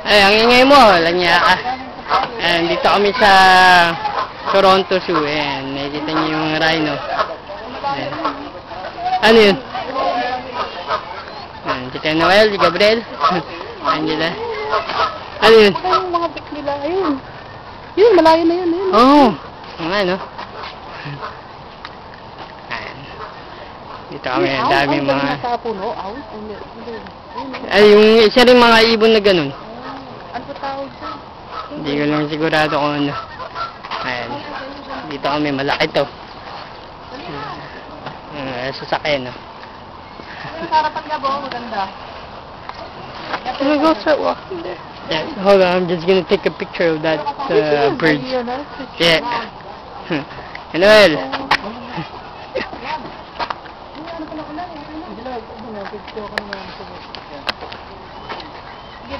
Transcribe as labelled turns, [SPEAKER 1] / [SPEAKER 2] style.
[SPEAKER 1] Ay, ang ingay mo, lanya ka. Ayan, dito kami sa Toronto Zoo. Ayan, nakikita niyo yung rhino. Ayan. Ano yun? Ayan, si Tia Noel, si Gabriel. Angela. Ano yun?
[SPEAKER 2] Yung mga pic nila, ayun. Yun, malayo na yun.
[SPEAKER 1] Oo. Oh, ang ano. Ayan. Dito kami, ang daming mga...
[SPEAKER 2] Sa puno, aw.
[SPEAKER 1] Ay, yung isa rin mga ibon na ganun.
[SPEAKER 2] Ano ba tawag siya?
[SPEAKER 1] Hindi ko lang sigurado kung ano. Ayan. Dito kami, malaki to. Sasakyan, no?
[SPEAKER 2] Yung harapan nga ba, maganda.
[SPEAKER 1] Can we go start walking there? Yeah, hold on, I'm just gonna take a picture of that bird. Yeah. Noel!
[SPEAKER 2] Sige,